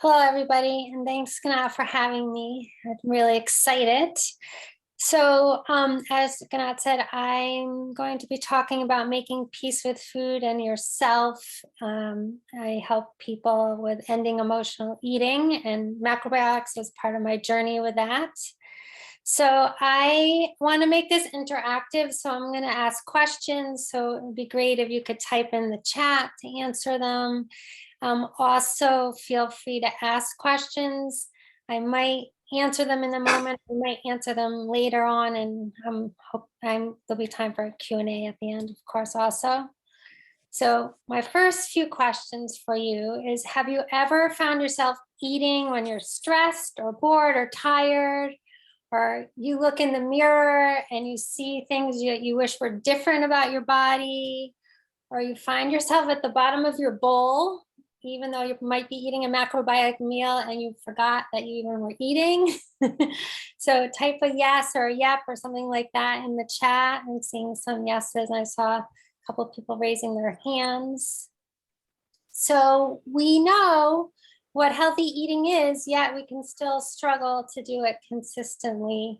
Hello, everybody, and thanks, Gana, for having me. I'm really excited. So, as Gana said, I'm going to be talking about making peace with food and yourself. I help people with ending emotional eating, and macrobiotics was part of my journey with that. So I want to make this interactive, so I'm going to ask questions. So it would be great if you could type in the chat to answer them. Also, feel free to ask questions. I might answer them in a moment. I might answer them later on, and there'll be time for a Q&A at the end, of course, also. So my first few questions for you is, have you ever found yourself eating when you're stressed or bored or tired? Or you look in the mirror and you see things that you wish were different about your body, or you find yourself at the bottom of your bowl, even though you might be eating a macrobiotic meal and you forgot that you even were eating. So type a yes or a yep or something like that in the chat. I'm seeing some yeses, and I saw a couple of people raising their hands. So we know what healthy eating is, yet we can still struggle to do it consistently.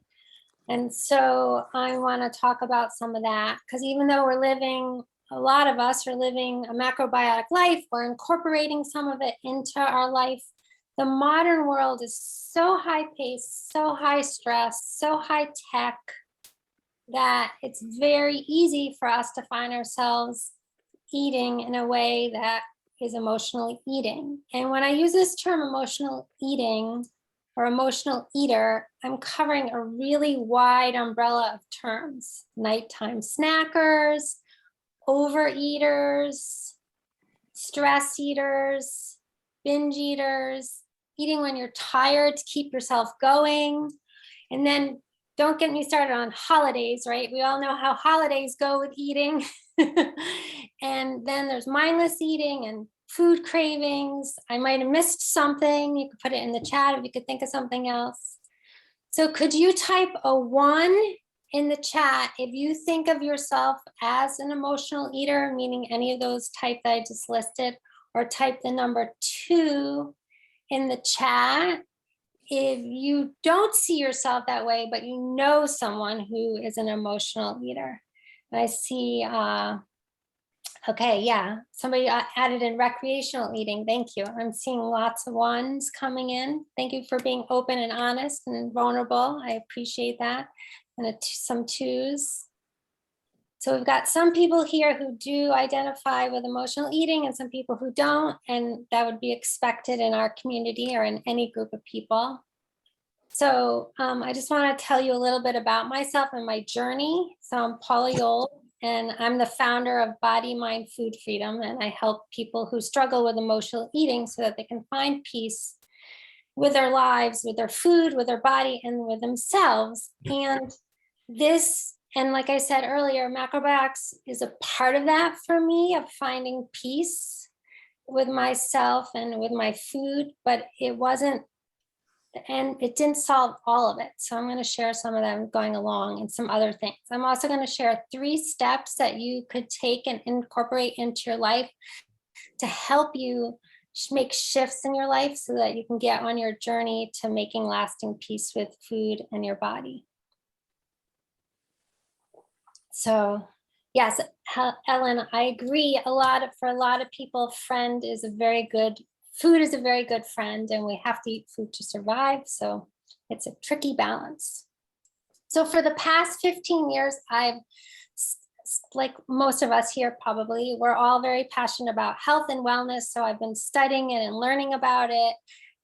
And so I want to talk about some of that, because even though a lot of us are living a macrobiotic life, we're incorporating some of it into our life. The modern world is so high paced, so high stress, so high tech, that it's very easy for us to find ourselves eating in a way that is emotionally eating. And when I use this term emotional eating or emotional eater, I'm covering a really wide umbrella of terms: nighttime snackers, overeaters, stress eaters, binge eaters, eating when you're tired to keep yourself going. And then don't get me started on holidays, right? We all know how holidays go with eating. And then there's mindless eating and food cravings. I might have missed something. You could put it in the chat if you could think of something else. So could you type a 1 in the chat if you think of yourself as an emotional eater, meaning any of those type that I just listed, or type the number 2 in the chat if you don't see yourself that way, but you know someone who is an emotional eater. And I see, okay, yeah, somebody added in recreational eating. Thank you. I'm seeing lots of 1s coming in. Thank you for being open and honest and vulnerable. I appreciate that. And some 2s. So we've got some people here who do identify with emotional eating and some people who don't, and that would be expected in our community or in any group of people. So I just want to tell you a little bit about myself and my journey. So I'm Paula Yolles, and I'm the founder of Body, Mind, Food Freedom, and I help people who struggle with emotional eating so that they can find peace with their lives, with their food, with their body, and with themselves. And like I said earlier, macrobiotics is a part of that for me, of finding peace with myself and with my food, but it didn't solve all of it. So I'm going to share some of them going along and some other things. I'm also going to share 3 steps that you could take and incorporate into your life to help you make shifts in your life so that you can get on your journey to making lasting peace with food and your body. So yes, Ellen, I agree. For a lot of people, food is a very good friend, and we have to eat food to survive. So it's a tricky balance. So for the past 15 years, like most of us here probably, we're all very passionate about health and wellness. So I've been studying it and learning about it,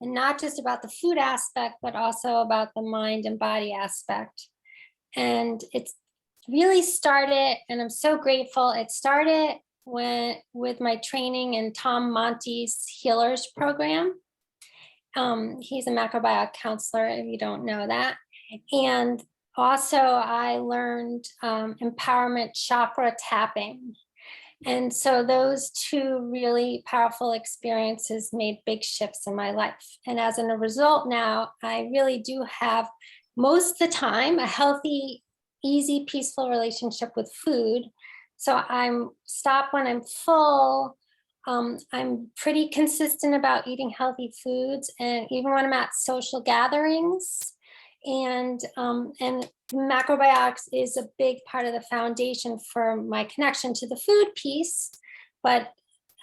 and not just about the food aspect, but also about the mind and body aspect. And it's really started, and I'm so grateful, it started with my training in Tom Monte's Healers program. He's a macrobiotic counselor, if you don't know that. And also I learned empowerment chakra tapping. And so those 2 really powerful experiences made big shifts in my life. And as a result now, I really do have, most of the time, a healthy, easy, peaceful relationship with food. So I'm stop when I'm full. I'm pretty consistent about eating healthy foods, and even when I'm at social gatherings, and macrobiotics is a big part of the foundation for my connection to the food piece, but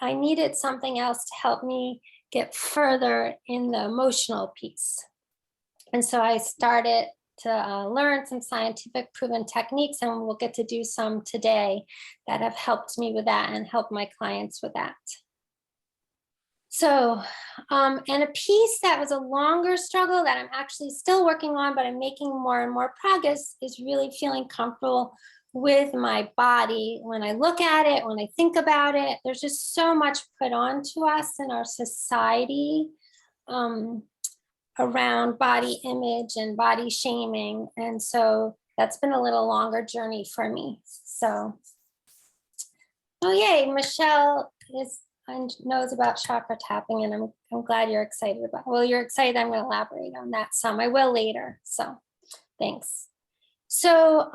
I needed something else to help me get further in the emotional piece. And so I started to learn some scientific proven techniques, and we'll get to do some today that have helped me with that and helped my clients with that. So, and a piece that was a longer struggle that I'm actually still working on, but I'm making more and more progress, is really feeling comfortable with my body. When I look at it, when I think about it, there's just so much put on to us in our society around body image and body shaming. And so that's been a little longer journey for me. So, oh yay, Michelle knows about chakra tapping, and I'm glad you're excited about. Well, you're excited. I'm going to elaborate on that some. I will later. So, thanks. So,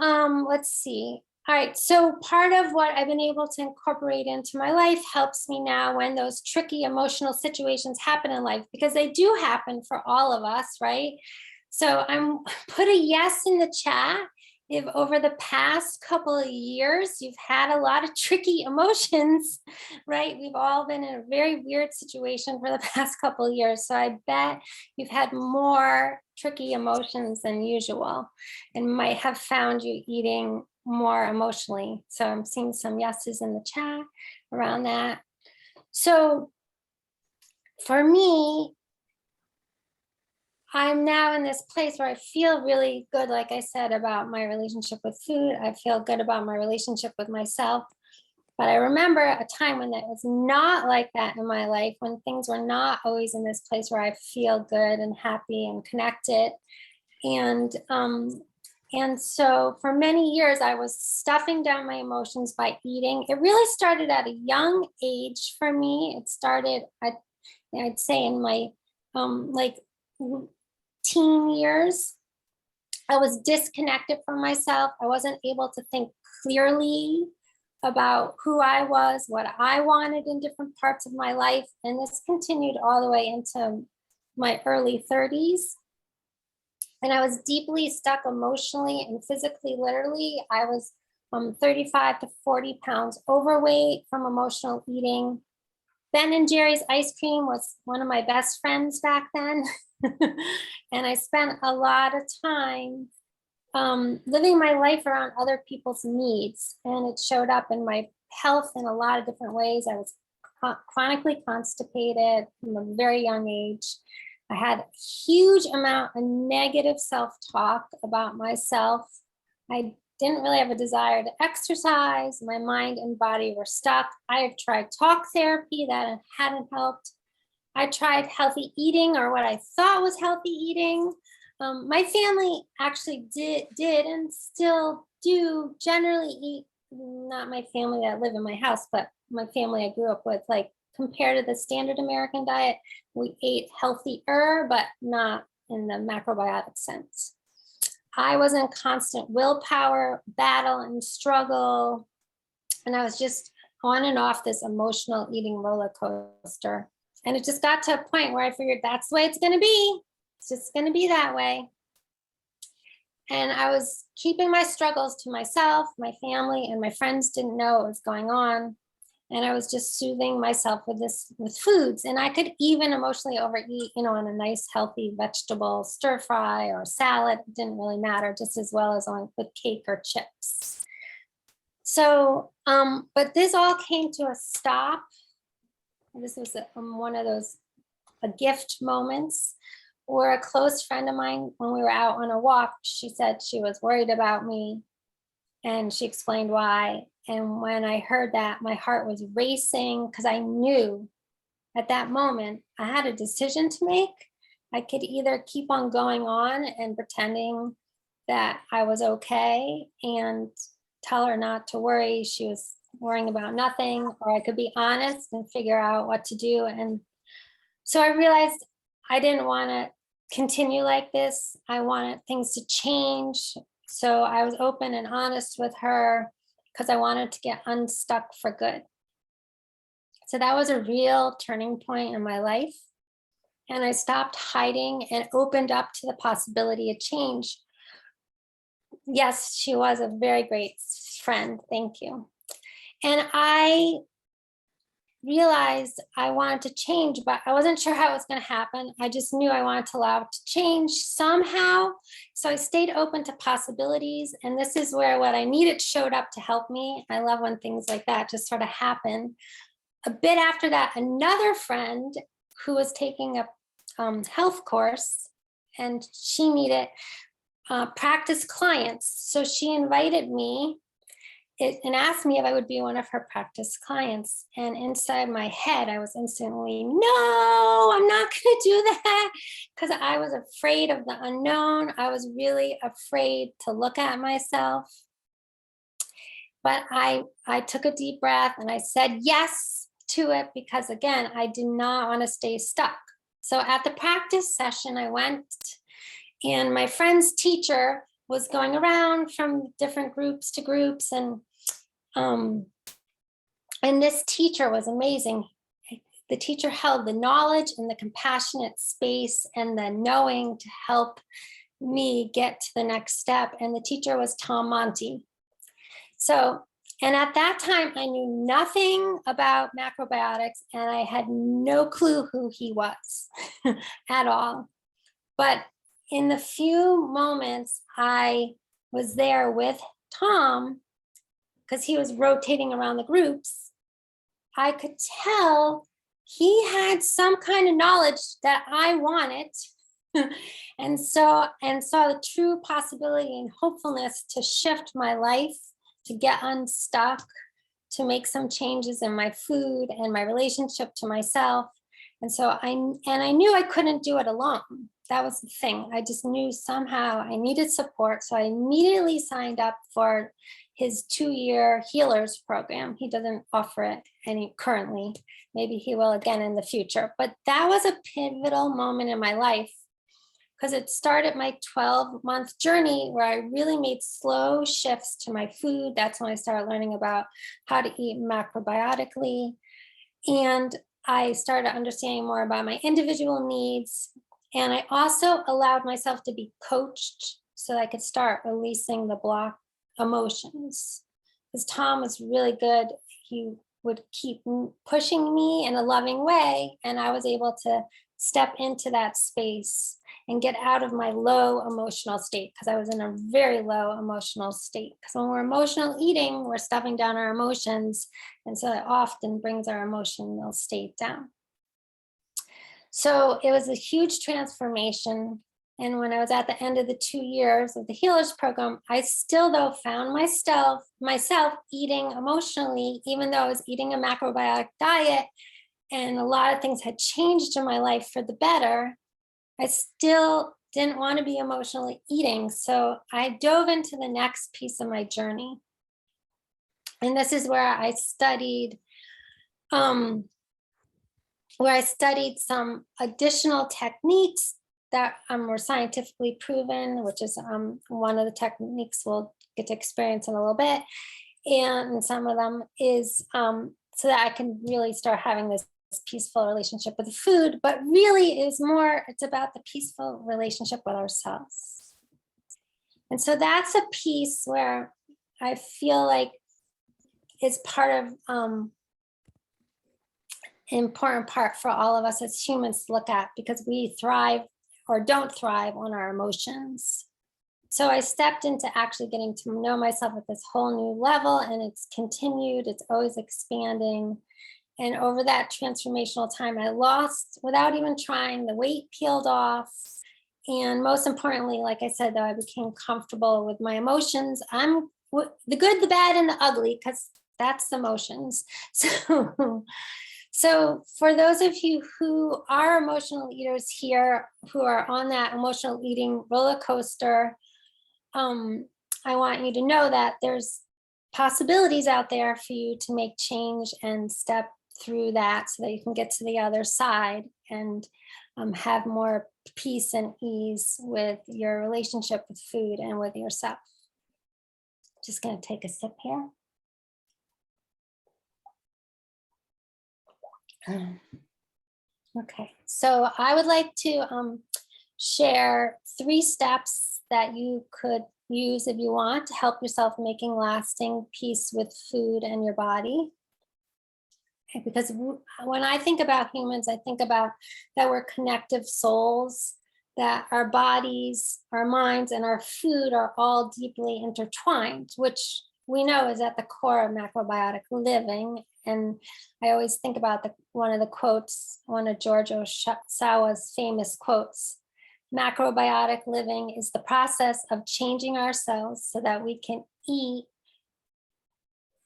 let's see. All right. So, part of what I've been able to incorporate into my life helps me now when those tricky emotional situations happen in life, because they do happen for all of us, right? So, put a yes in the chat if over the past couple of years you've had a lot of tricky emotions, right? We've all been in a very weird situation for the past couple of years. So I bet you've had more tricky emotions than usual and might have found you eating more emotionally. So I'm seeing some yeses in the chat around that. So for me, I'm now in this place where I feel really good, like I said, about my relationship with food. I feel good about my relationship with myself. But I remember a time when that was not like that in my life, when things were not always in this place where I feel good and happy and connected. And so for many years, I was stuffing down my emotions by eating. It really started at a young age for me. It started, I'd say in my like teen years. I was disconnected from myself. I wasn't able to think clearly about who I was, what I wanted in different parts of my life. And this continued all the way into my early 30s. And I was deeply stuck emotionally and physically, literally. I was 35 to 40 pounds overweight from emotional eating. Ben and Jerry's ice cream was one of my best friends back then. And I spent a lot of time living my life around other people's needs. And it showed up in my health in a lot of different ways. I was chronically constipated from a very young age. I had a huge amount of negative self-talk about myself. I didn't really have a desire to exercise. My mind and body were stuck. I have tried talk therapy, that hadn't helped. I tried healthy eating, or what I thought was healthy eating. My family actually did and still do generally eat, not my family that live in my house, but my family I grew up with, like compared to the standard American diet, we ate healthier, but not in the macrobiotic sense. I was in constant willpower, battle, and struggle. And I was just on and off this emotional eating roller coaster. And it just got to a point where I figured that's the way it's going to be. It's just going to be that way. And I was keeping my struggles to myself. My family and my friends didn't know what was going on. And I was just soothing myself with foods. And I could even emotionally overeat, on a nice, healthy vegetable stir fry or salad. It didn't really matter, just as well as on with cake or chips. So, but this all came to a stop. This was one of those a gift moments where a close friend of mine, when we were out on a walk, she said she was worried about me, and she explained why. And when I heard that, my heart was racing, because I knew at that moment I had a decision to make. I could either keep on going on and pretending that I was okay and tell her not to worry, she was worrying about nothing, or I could be honest and figure out what to do. And so I realized I didn't want to continue like this. I wanted things to change. So I was open and honest with her, because I wanted to get unstuck for good. So that was a real turning point in my life. And I stopped hiding and opened up to the possibility of change. Yes, she was a very great friend. Thank you. And I realized I wanted to change, but I wasn't sure how it was going to happen. I just knew I wanted to allow it to change somehow. So I stayed open to possibilities. And this is where what I needed showed up to help me. I love when things like that just sort of happen. A bit after that, another friend who was taking a health course, and she needed practice clients. So she invited me and asked me if I would be one of her practice clients. And inside my head, I was instantly, no, I'm not going to do that, because I was afraid of the unknown. I was really afraid to look at myself. But I took a deep breath and I said yes to it, because again, I did not want to stay stuck. So at the practice session, I went, and my friend's teacher was going around from different groups to groups, and this teacher was amazing. The teacher held the knowledge and the compassionate space and the knowing to help me get to the next step. And the teacher was Tom Monty. So, and at that time, I knew nothing about macrobiotics, and I had no clue who he was at all. But in the few moments I was there with Tom, because he was rotating around the groups, I could tell he had some kind of knowledge that I wanted. and saw the true possibility and hopefulness to shift my life, to get unstuck, to make some changes in my food and my relationship to myself. And so I knew I couldn't do it alone. That was the thing. I just knew somehow I needed support. So I immediately signed up for his 2-year healers program. He doesn't offer it any currently. Maybe he will again in the future. But that was a pivotal moment in my life, because it started my 12-month journey where I really made slow shifts to my food. That's when I started learning about how to eat macrobiotically. And I started understanding more about my individual needs. And I also allowed myself to be coached so that I could start releasing the block emotions. Because Tom was really good. He would keep pushing me in a loving way. And I was able to step into that space and get out of my low emotional state, because I was in a very low emotional state. Because when we're emotional eating, we're stuffing down our emotions. And so it often brings our emotional state down. So it was a huge transformation. And when I was at the end of the 2 years of the healers program, I still though found myself eating emotionally, even though I was eating a macrobiotic diet and a lot of things had changed in my life for the better. I still didn't want to be emotionally eating. So I dove into the next piece of my journey. And this is where I studied some additional techniques that were scientifically proven, which is one of the techniques we'll get to experience in a little bit. And some of them is so that I can really start having this peaceful relationship with the food, but really it's about the peaceful relationship with ourselves. And so that's a piece where I feel like it's part of important part for all of us as humans to look at, because we thrive or don't thrive on our emotions. So I stepped into actually getting to know myself at this whole new level, and it's continued, it's always expanding. And over that transformational time, I lost, without even trying, the weight peeled off. And most importantly, like I said, though, I became comfortable with my emotions. I'm the good, the bad, and the ugly, because that's the emotions. So for those of you who are emotional eaters here, who are on that emotional eating roller coaster, I want you to know that there's possibilities out there for you to make change and step through that so that you can get to the other side and have more peace and ease with your relationship with food and with yourself. Just going to take a sip here. Okay, so I would like to share 3 steps that you could use if you want to help yourself making lasting peace with food and your body. Okay, because when I think about humans, I think about that we're connective souls, that our bodies, our minds, and our food are all deeply intertwined, which we know is at the core of macrobiotic living. And I always think about one of the quotes, one of George Osawa's famous quotes: macrobiotic living is the process of changing ourselves so that we can eat,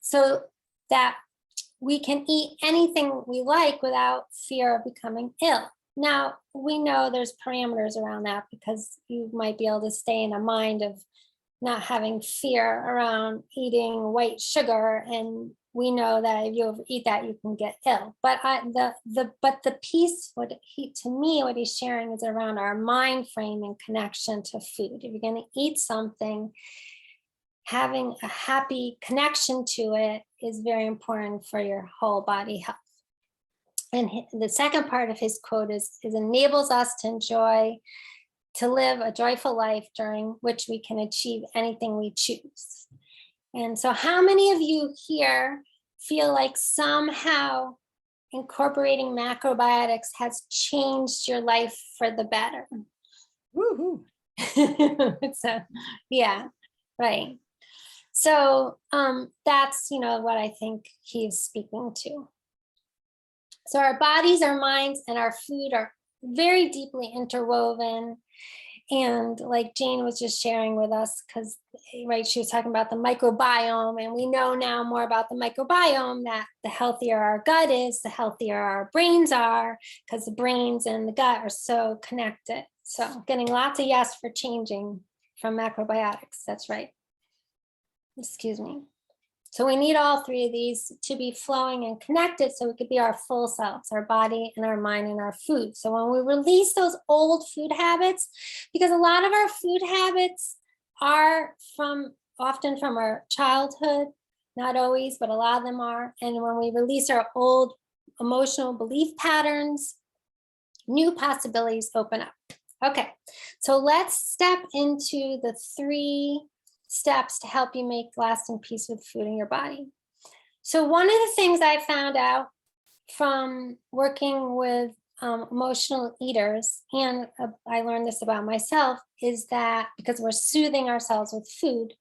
so that we can eat anything we like without fear of becoming ill. Now, we know there's parameters around that, because you might be able to stay in a mind of not having fear around eating white sugar, and we know that if you overeat that, you can get ill. But the piece, to me, what he's sharing is around our mind frame and connection to food. If you're going to eat something, having a happy connection to it is very important for your whole body health. And the second part of his quote is enables us to live a joyful life during which we can achieve anything we choose. And so how many of you here feel like somehow incorporating macrobiotics has changed your life for the better? Woohoo. So, yeah, right. So that's, what I think he's speaking to. So our bodies, our minds, and our food are very deeply interwoven. And like Jane was just sharing with us, because right, she was talking about the microbiome, and we know now more about the microbiome, that the healthier our gut is, the healthier our brains are, because the brains and the gut are so connected. So getting lots of yes for changing from macrobiotics. That's right. Excuse me. So we need all 3 of these to be flowing and connected, so we could be our full selves, our body and our mind and our food. So when we release those old food habits, because a lot of our food habits are often from our childhood, not always, but a lot of them are. And when we release our old emotional belief patterns, new possibilities open up. Okay, so let's step into the 3 steps to help you make lasting peace with food in your body. So one of the things I found out from working with emotional eaters, and I learned this about myself, is that because we're soothing ourselves with food,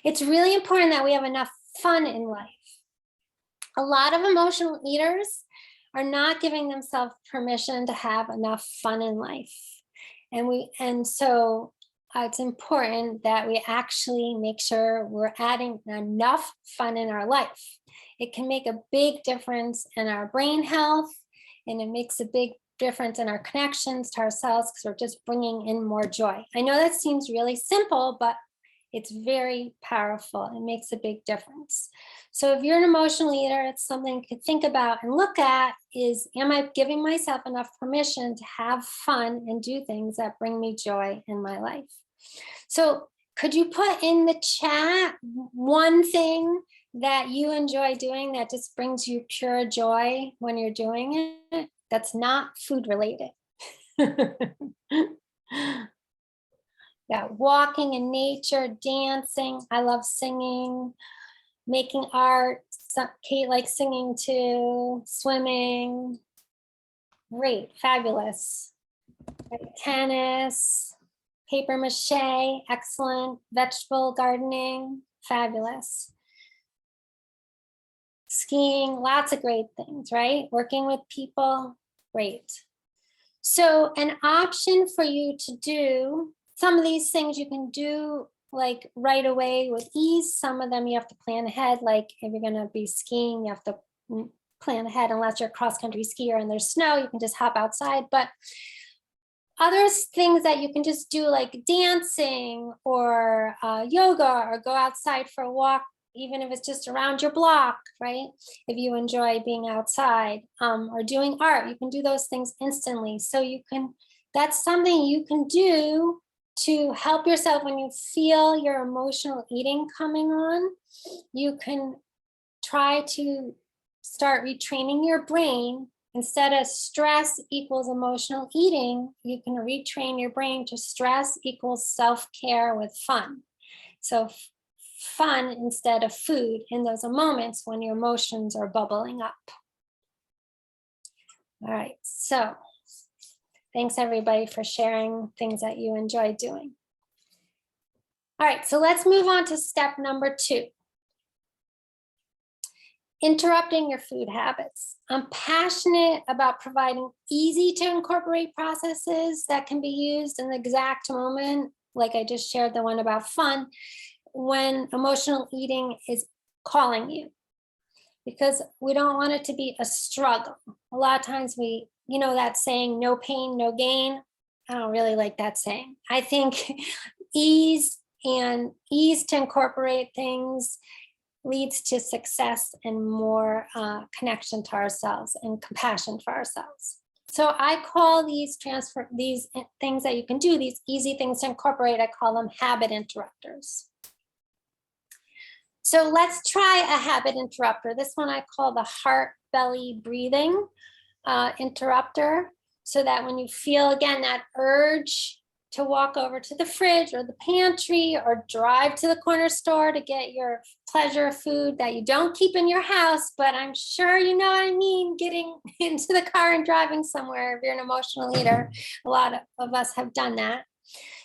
it's really important that we have enough fun in life. A lot of emotional eaters are not giving themselves permission to have enough fun in life. And so it's important that we actually make sure we're adding enough fun in our life. It can make a big difference in our brain health, and it makes a big difference in our connections to ourselves, because we're just bringing in more joy. I know that seems really simple, but it's very powerful. It makes a big difference. So if you're an emotional eater, it's something you could think about and look at is, am I giving myself enough permission to have fun and do things that bring me joy in my life? So could you put in the chat one thing that you enjoy doing that just brings you pure joy when you're doing it, that's not food related? Yeah, walking in nature, dancing. I love singing, making art. Kate likes singing too, swimming. Great, fabulous. Tennis, paper mache, excellent. Vegetable gardening, fabulous. Skiing, lots of great things, right? Working with people, great. So an option for you to do, some of these things you can do like right away with ease. Some of them you have to plan ahead, like if you're gonna be skiing, you have to plan ahead. Unless you're a cross-country skier and there's snow, you can just hop outside. But other things that you can just do, like dancing or yoga, or go outside for a walk, even if it's just around your block, right? If you enjoy being outside, or doing art, you can do those things instantly. So that's something you can do to help yourself when you feel your emotional eating coming on. You can try to start retraining your brain. Instead of stress equals emotional eating, you can retrain your brain to stress equals self-care with fun. So fun instead of food in those moments when your emotions are bubbling up. All right, so thanks everybody for sharing things that you enjoy doing. All right, so let's move on to step number 2. Interrupting your food habits. I'm passionate about providing easy to incorporate processes that can be used in the exact moment, like I just shared the one about fun, when emotional eating is calling you, because we don't want it to be a struggle. A lot of times you know that saying, no pain, no gain. I don't really like that saying. I think ease to incorporate things leads to success and more connection to ourselves and compassion for ourselves. So I call these things that you can do, these easy things to incorporate, I call them habit interrupters. So let's try a habit interrupter. This one I call the heart belly breathing interrupter, so that when you feel again that urge to walk over to the fridge or the pantry or drive to the corner store to get your pleasure food that you don't keep in your house, but I'm sure you know what I mean, getting into the car and driving somewhere if you're an emotional eater. A lot of us have done that.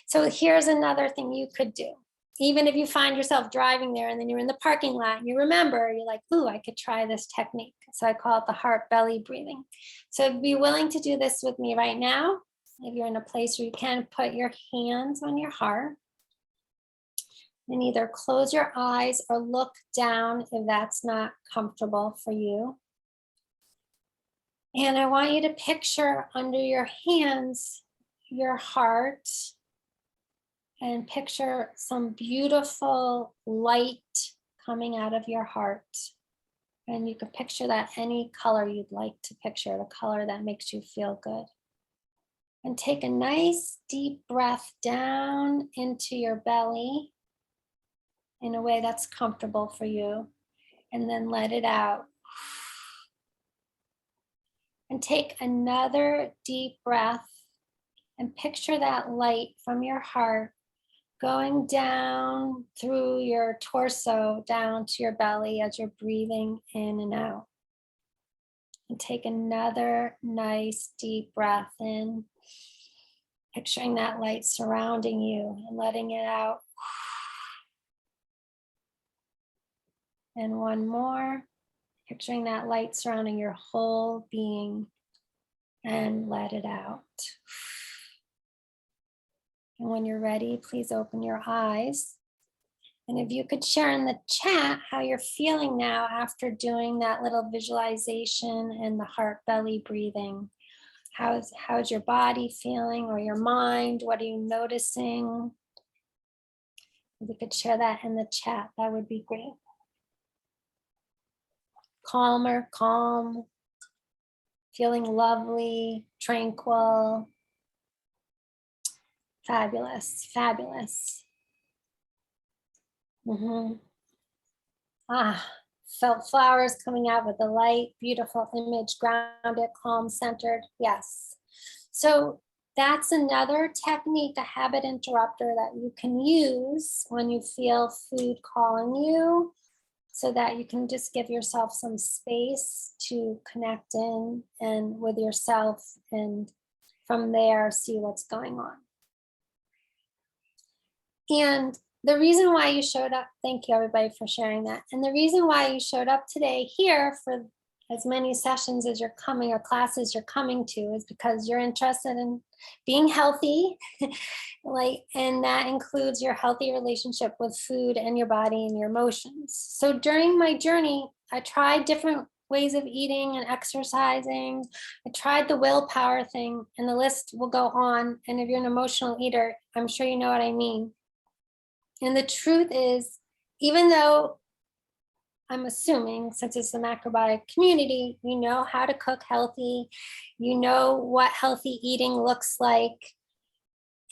So here's another thing you could do. Even if you find yourself driving there and then you're in the parking lot and you remember, you're like, ooh, I could try this technique. So I call it the heart belly breathing. So be willing to do this with me right now. If you're in a place where you can, put your hands on your heart and either close your eyes or look down if that's not comfortable for you. And I want you to picture under your hands your heart and picture some beautiful light coming out of your heart. And you can picture that any color you'd like to picture, the color that makes you feel good. And take a nice deep breath down into your belly in a way that's comfortable for you, and then let it out. And take another deep breath and picture that light from your heart going down through your torso, down to your belly as you're breathing in and out. And take another nice deep breath in, picturing that light surrounding you and letting it out. And one more, picturing that light surrounding your whole being, and let it out. And when you're ready, please open your eyes. And if you could share in the chat how you're feeling now after doing that little visualization and the heart belly breathing. How's your body feeling, or your mind? What are you noticing? If you could share that in the chat, that would be great. Calmer, calm, feeling lovely, tranquil. Fabulous, fabulous. Felt flowers coming out with the light, beautiful image, grounded, calm, centered. Yes. So that's another technique, a habit interrupter that you can use when you feel food calling you, so that you can just give yourself some space to connect in and with yourself, and from there see what's going on. And the reason why you showed up, thank you everybody for sharing that. And the reason why you showed up today here for as many sessions as you're coming, or classes you're coming to, is because you're interested in being healthy, and that includes your healthy relationship with food and your body and your emotions. So during my journey, I tried different ways of eating and exercising. I tried the willpower thing, and the list will go on. And if you're an emotional eater, I'm sure you know what I mean. And the truth is, even though I'm assuming, since it's the macrobiotic community, you know how to cook healthy, you know what healthy eating looks like,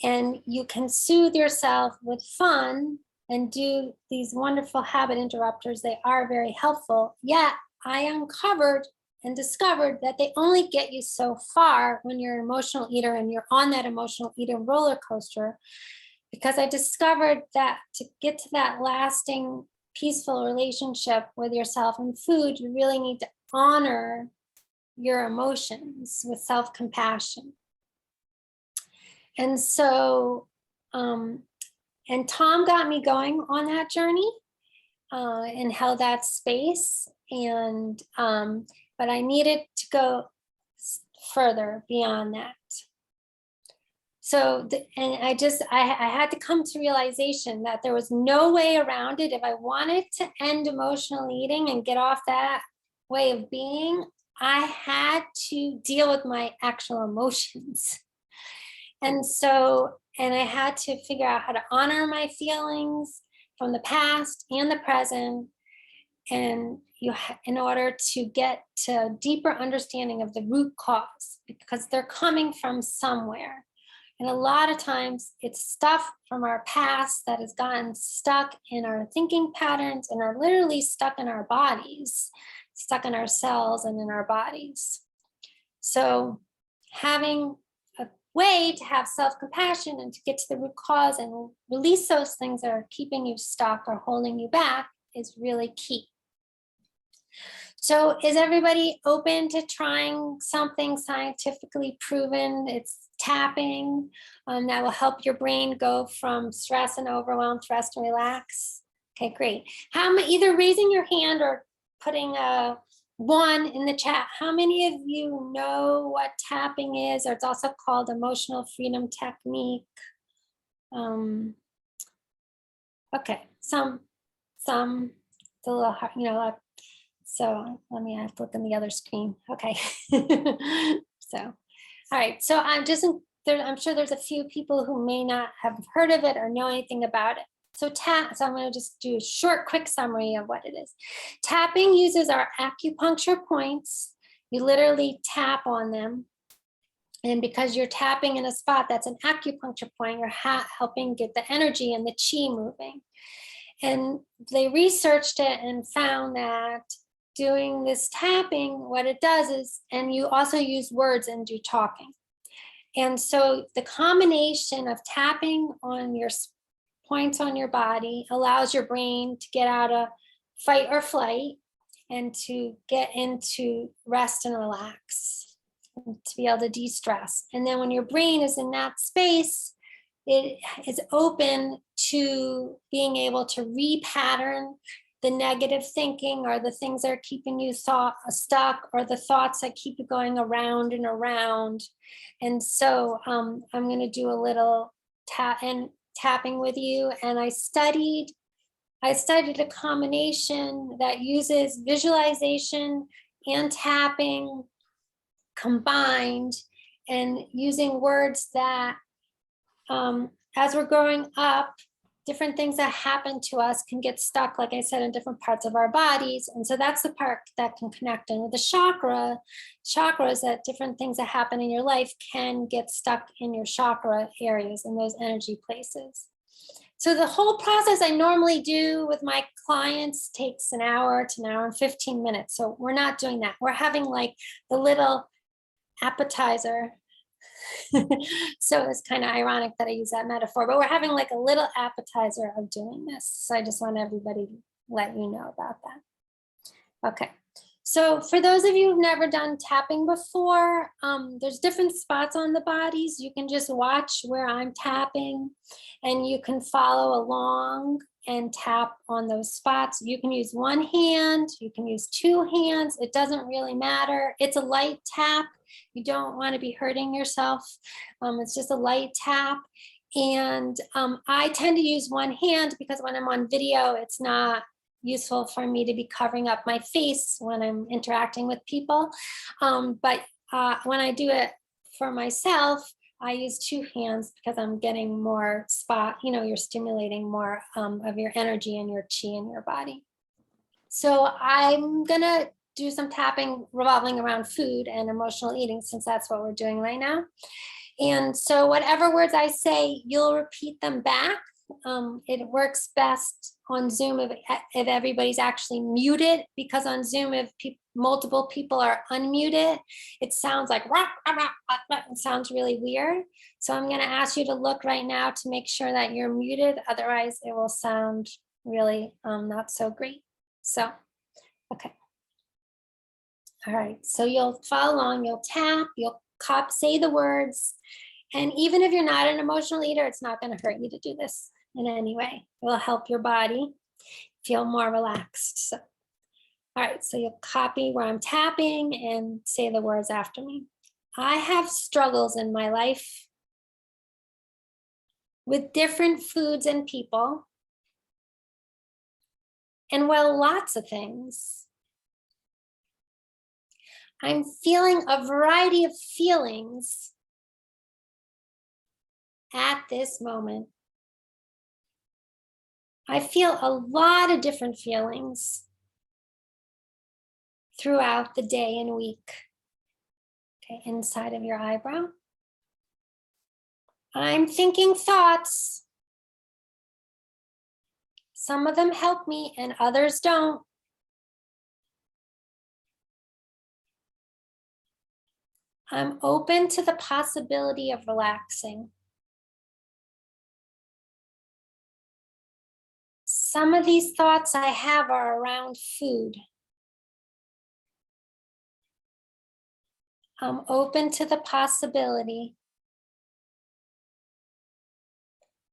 and you can soothe yourself with fun and do these wonderful habit interrupters. They are very helpful, yet I uncovered and discovered that they only get you so far when you're an emotional eater and you're on that emotional eater roller coaster, because I discovered that to get to that lasting, peaceful relationship with yourself and food, you really need to honor your emotions with self-compassion. And so, and Tom got me going on that journey and held that space. And, but I needed to go further beyond that. So, and I had to come to realization that there was no way around it. If I wanted to end emotional eating and get off that way of being, I had to deal with my actual emotions. And so, and I had to figure out how to honor my feelings from the past and the present. And in order to get to a deeper understanding of the root cause, because they're coming from somewhere. And a lot of times it's stuff from our past that has gotten stuck in our thinking patterns and are literally stuck in our bodies, stuck in our cells and in our bodies. So having a way to have self-compassion and to get to the root cause and release those things that are keeping you stuck or holding you back is really key. So is everybody open to trying something scientifically proven? It's tapping that will help your brain go from stress and overwhelm to rest and relax. Okay, great. Either raising your hand or putting a 1 in the chat. How many of you know what tapping is, or it's also called emotional freedom technique? Okay, some, it's a little hard, you know, so let me have to look on the other screen. Okay. So, all right. So I'm sure there's a few people who may not have heard of it or know anything about it. So I'm going to just do a short, quick summary of what it is. Tapping uses our acupuncture points. You literally tap on them. And because you're tapping in a spot that's an acupuncture point, you're helping get the energy and the chi moving. And they researched it and found that doing this tapping, what it does is, and you also use words and do talking. And so the combination of tapping on your points on your body allows your brain to get out of fight or flight and to get into rest and relax, and to be able to de-stress. And then when your brain is in that space, it is open to being able to repattern the negative thinking or the things that are keeping you stuck, or the thoughts that keep you going around and around. And so I'm going to do a little tapping with you. And I studied a combination that uses visualization and tapping combined, and using words that as we're growing up, different things that happen to us can get stuck, like I said, in different parts of our bodies. And so that's the part that can connect. And with the chakras, that different things that happen in your life can get stuck in your chakra areas, in those energy places. So the whole process I normally do with my clients takes an hour to an hour and 15 minutes. So we're not doing that. We're having like the little appetizer. So it's kind of ironic that I use that metaphor, but we're having like a little appetizer of doing this. So I just want everybody to let you know about that. Okay. So for those of you who've never done tapping before, there's different spots on the bodies. You can just watch where I'm tapping, and you can follow along and tap on those spots. You can use one hand, you can use 2 hands. It doesn't really matter. It's a light tap. You don't want to be hurting yourself. It's just a light tap. And I tend to use one hand because when I'm on video, it's not useful for me to be covering up my face when I'm interacting with people. But when I do it for myself, I use 2 hands because I'm getting more you're stimulating more of your energy and your chi in your body. So I'm gonna do some tapping revolving around food and emotional eating, since that's what we're doing right now. And so whatever words I say, you'll repeat them back. It works best on Zoom if everybody's actually muted, because on Zoom, if multiple people are unmuted, it sounds like rah, rah, rah, rah, rah. It sounds really weird. So I'm going to ask you to look right now to make sure that you're muted. Otherwise, it will sound really not so great. So, okay. All right. So you'll follow along. You'll tap. You'll say the words. And even if you're not an emotional eater, it's not going to hurt you to do this in any way. It will help your body feel more relaxed. So, all right, so you'll copy where I'm tapping and say the words after me. I have struggles in my life with different foods and people, and well, lots of things. I'm feeling a variety of feelings at this moment. I feel a lot of different feelings throughout the day and week. Okay, inside of your eyebrow. I'm thinking thoughts. Some of them help me and others don't. I'm open to the possibility of relaxing. Some of these thoughts I have are around food. I'm open to the possibility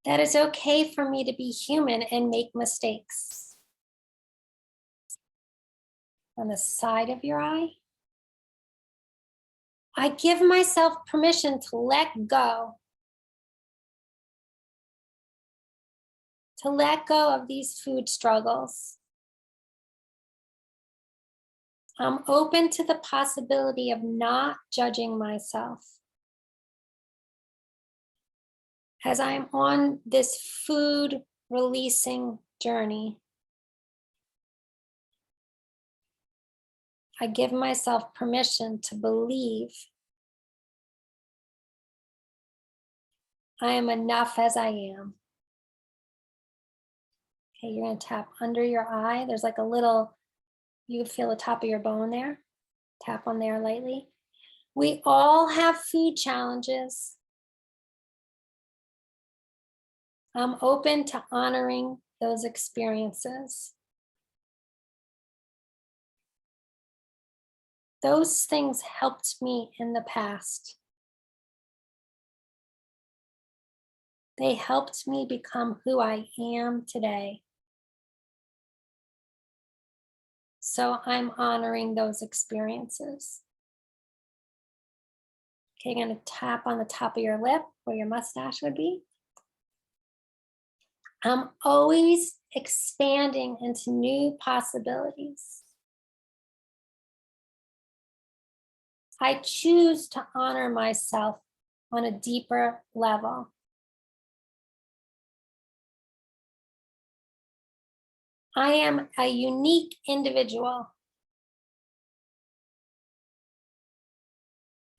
that it's okay for me to be human and make mistakes. On the side of your eye, I give myself permission to let go. To let go of these food struggles. I'm open to the possibility of not judging myself as I'm on this food releasing journey. I give myself permission to believe I am enough as I am. Okay, you're going to tap under your eye. There's like a little, you feel the top of your bone there. Tap on there lightly. We all have food challenges. I'm open to honoring those experiences. Those things helped me in the past. They helped me become who I am today. So I'm honoring those experiences. Okay, you're going to tap on the top of your lip where your mustache would be. I'm always expanding into new possibilities. I choose to honor myself on a deeper level. I am a unique individual.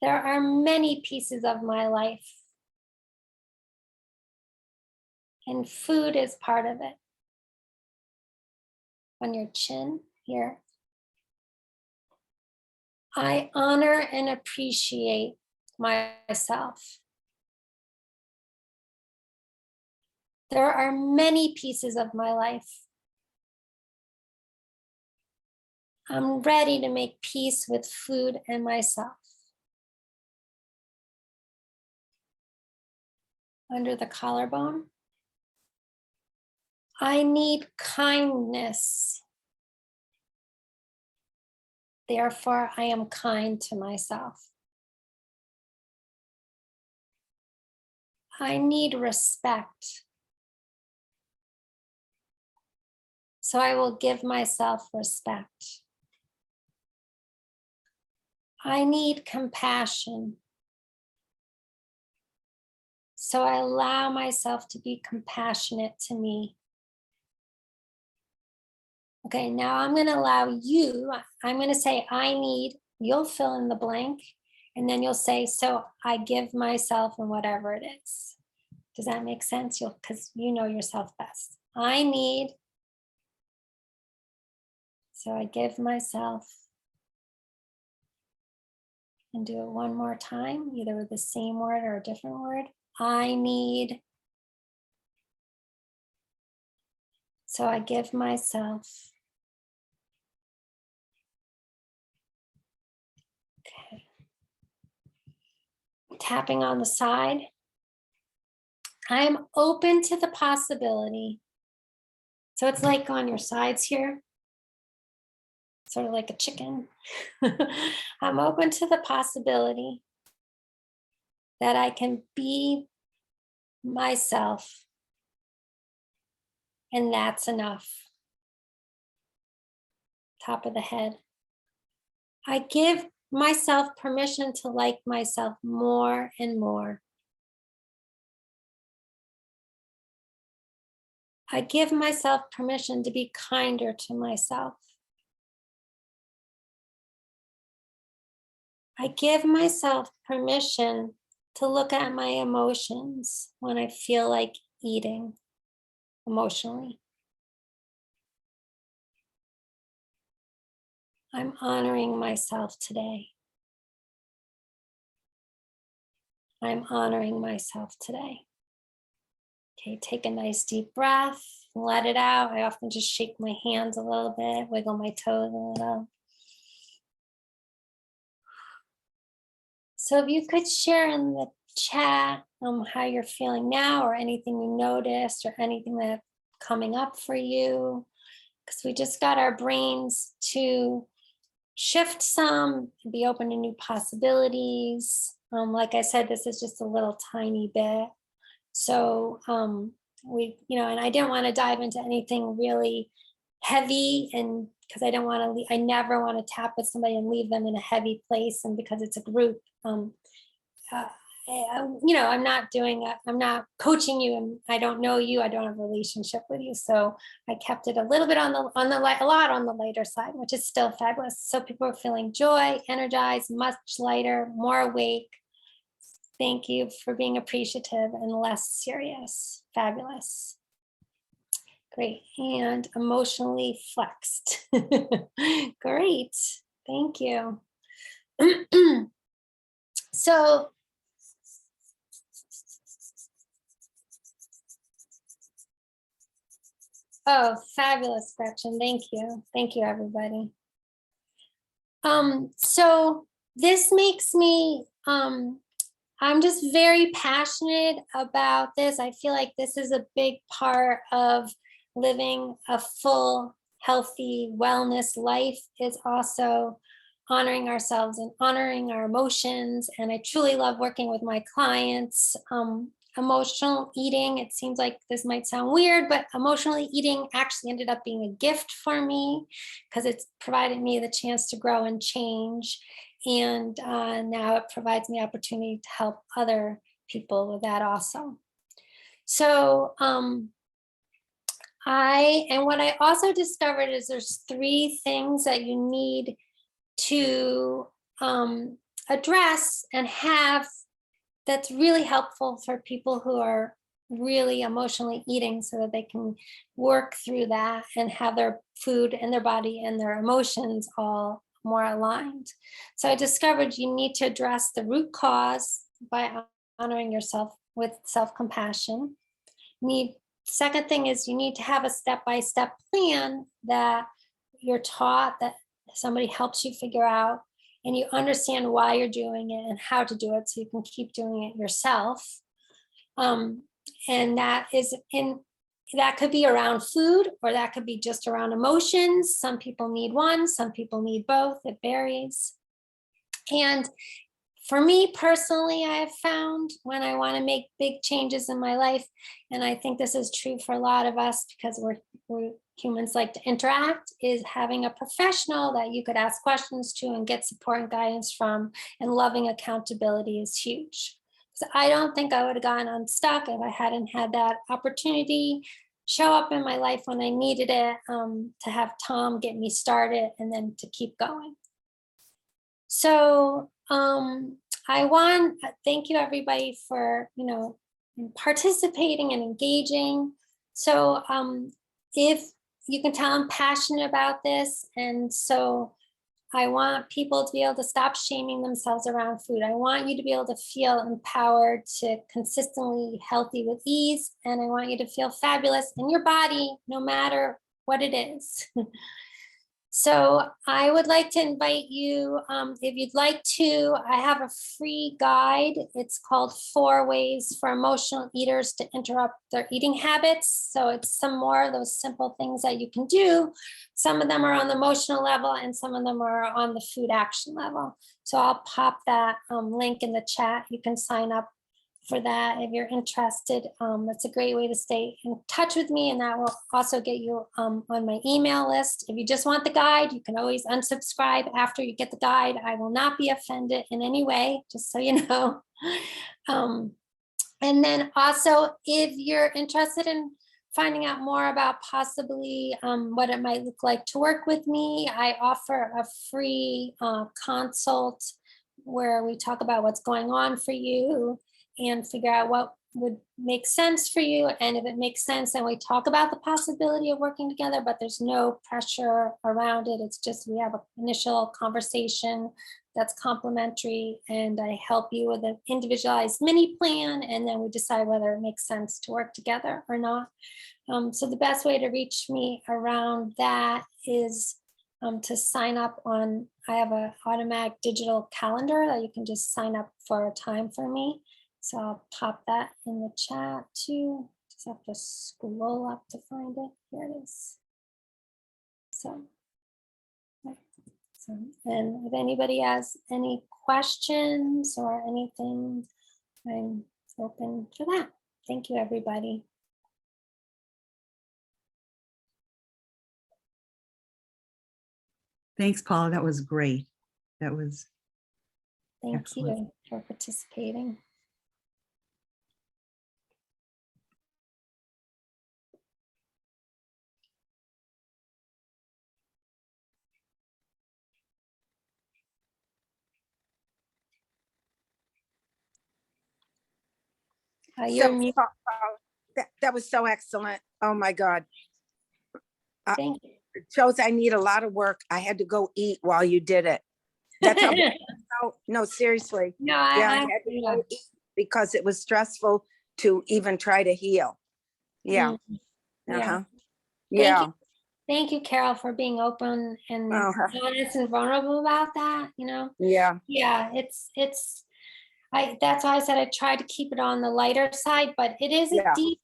There are many pieces of my life, and food is part of it. On your chin here. I honor and appreciate myself. There are many pieces of my life. I'm ready to make peace with food and myself. Under the collarbone. I need kindness. Therefore, I am kind to myself. I need respect. So I will give myself respect. I need compassion. So I allow myself to be compassionate to me. Okay, now I'm going to allow you, I'm going to say, I need, you'll fill in the blank, and then you'll say, so I give myself and whatever it is. Does that make sense? Because you know yourself best. I need, so I give myself, and do it one more time, either with the same word or a different word. I need, so I give myself. Okay. Tapping on the side. I'm open to the possibility. So it's like on your sides here, sort of like a chicken. I'm open to the possibility that I can be myself, and that's enough. Top of the head. I give myself permission to like myself more and more. I give myself permission to be kinder to myself. I give myself permission to look at my emotions when I feel like eating emotionally. I'm honoring myself today. I'm honoring myself today. Okay, take a nice deep breath, let it out. I often just shake my hands a little bit, wiggle my toes a little. So if you could share in the chat how you're feeling now, or anything you noticed, or anything that's coming up for you, because we just got our brains to shift some, be open to new possibilities. Like I said, this is just a little tiny bit. So we, and I didn't want to dive into anything really heavy, and because I don't want to I never want to tap with somebody and leave them in a heavy place. And because it's a group, I'm not coaching you, and I don't know you, I don't have a relationship with you. So I kept it a little bit a lot on the lighter side, which is still fabulous. So people are feeling joy, energized, much lighter, more awake. Thank you for being appreciative and less serious. Fabulous. Great. And emotionally flexed. Great. Thank you. So, oh, fabulous, Gretchen. Thank you. Thank you, everybody. So this makes me, I'm just very passionate about this. I feel like this is a big part of living a full, healthy wellness life, is also honoring ourselves and honoring our emotions. And I truly love working with my clients. Emotional eating, it seems like this might sound weird, but emotionally eating actually ended up being a gift for me, because it's provided me the chance to grow and change. And now it provides me opportunity to help other people with that also. So what I also discovered is there's 3 things that you need to address and have that's really helpful for people who are really emotionally eating, so that they can work through that and have their food and their body and their emotions all more aligned. So I discovered you need to address the root cause by honoring yourself with self-compassion. Second thing is you need to have a step-by-step plan that you're taught, that somebody helps you figure out, and you understand why you're doing it and how to do it, so you can keep doing it yourself. And that could be around food, or that could be just around emotions. Some people need one, some people need both. It varies. And for me personally, I have found when I want to make big changes in my life, and I think this is true for a lot of us because we're humans like to interact, is having a professional that you could ask questions to and get support and guidance from, and loving accountability is huge. So I don't think I would have gone unstuck if I hadn't had that opportunity show up in my life when I needed it, to have Tom get me started and then to keep going. So thank you everybody for, and participating and engaging. So if you can tell, I'm passionate about this. And so I want people to be able to stop shaming themselves around food. I want you to be able to feel empowered to consistently eat healthy with ease. And I want you to feel fabulous in your body, no matter what it is. So I would like to invite you, if you'd like to, I have a free guide. It's called 4 Ways for Emotional Eaters to Interrupt Their Eating Habits. So it's some more of those simple things that you can do. Some of them are on the emotional level and some of them are on the food action level. So I'll pop that link in the chat. You can sign up for that if you're interested. That's a great way to stay in touch with me, and that will also get you on my email list. If you just want the guide, you can always unsubscribe after you get the guide. I will not be offended in any way, just so you know. And then also, if you're interested in finding out more about possibly what it might look like to work with me, I offer a free consult where we talk about what's going on for you and figure out what would make sense for you. And if it makes sense, then we talk about the possibility of working together, but there's no pressure around it. It's just, we have an initial conversation that's complimentary, and I help you with an individualized mini plan, and then we decide whether it makes sense to work together or not. So the best way to reach me around that is to sign up on, I have an automatic digital calendar that you can just sign up for a time for me. So I'll pop that in the chat too. Just have to scroll up to find it. Here it is. So, and if anybody has any questions or anything, I'm open for that. Thank you, everybody. Thanks, Paula. That was great. That was Thank excellent. you for participating. You're So, that was so excellent. Oh my God. Thank you. It shows I need a lot of work. I had to go eat while you did it. That's how, no, seriously. No, Yeah, I had to go eat because it was stressful to even try to heal. Yeah. Yeah. Yeah. Thank you, Carol, for being open and honest and vulnerable about that, you know? Yeah. Yeah, that's why I said I tried to keep it on the lighter side, but it is a deep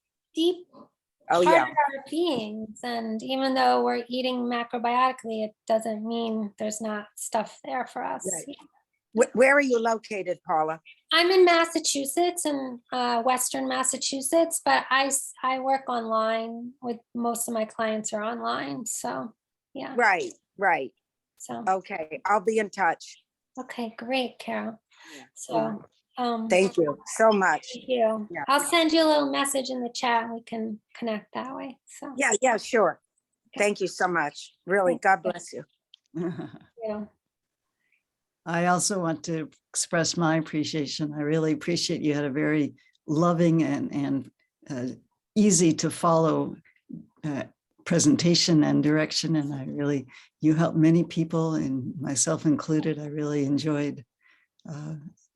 part of our beings. And even though we're eating macrobiotically, it doesn't mean there's not stuff there for us. Right. Where are you located, Paula? I'm in Massachusetts, in Western Massachusetts, but I work online. With most of my clients are online, so yeah. Right. So okay, I'll be in touch. Okay, great, Carol. So thank you so much. Thank you. Yeah. I'll send you a little message in the chat and we can connect that way. So yeah, sure. Okay. Thank you so much. Really, God bless you. Yeah. I also want to express my appreciation. I really appreciate you had a very loving and easy to follow presentation and direction. And you helped many people, and myself included. I really enjoyed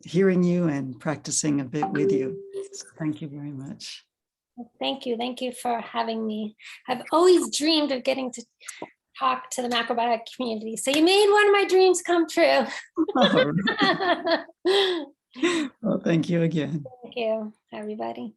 hearing you and practicing a bit with you. So thank you very much. Thank you. Thank you for having me. I've always dreamed of getting to talk to the macrobiotic community. So you made one of my dreams come true. Well, thank you again. Thank you, everybody.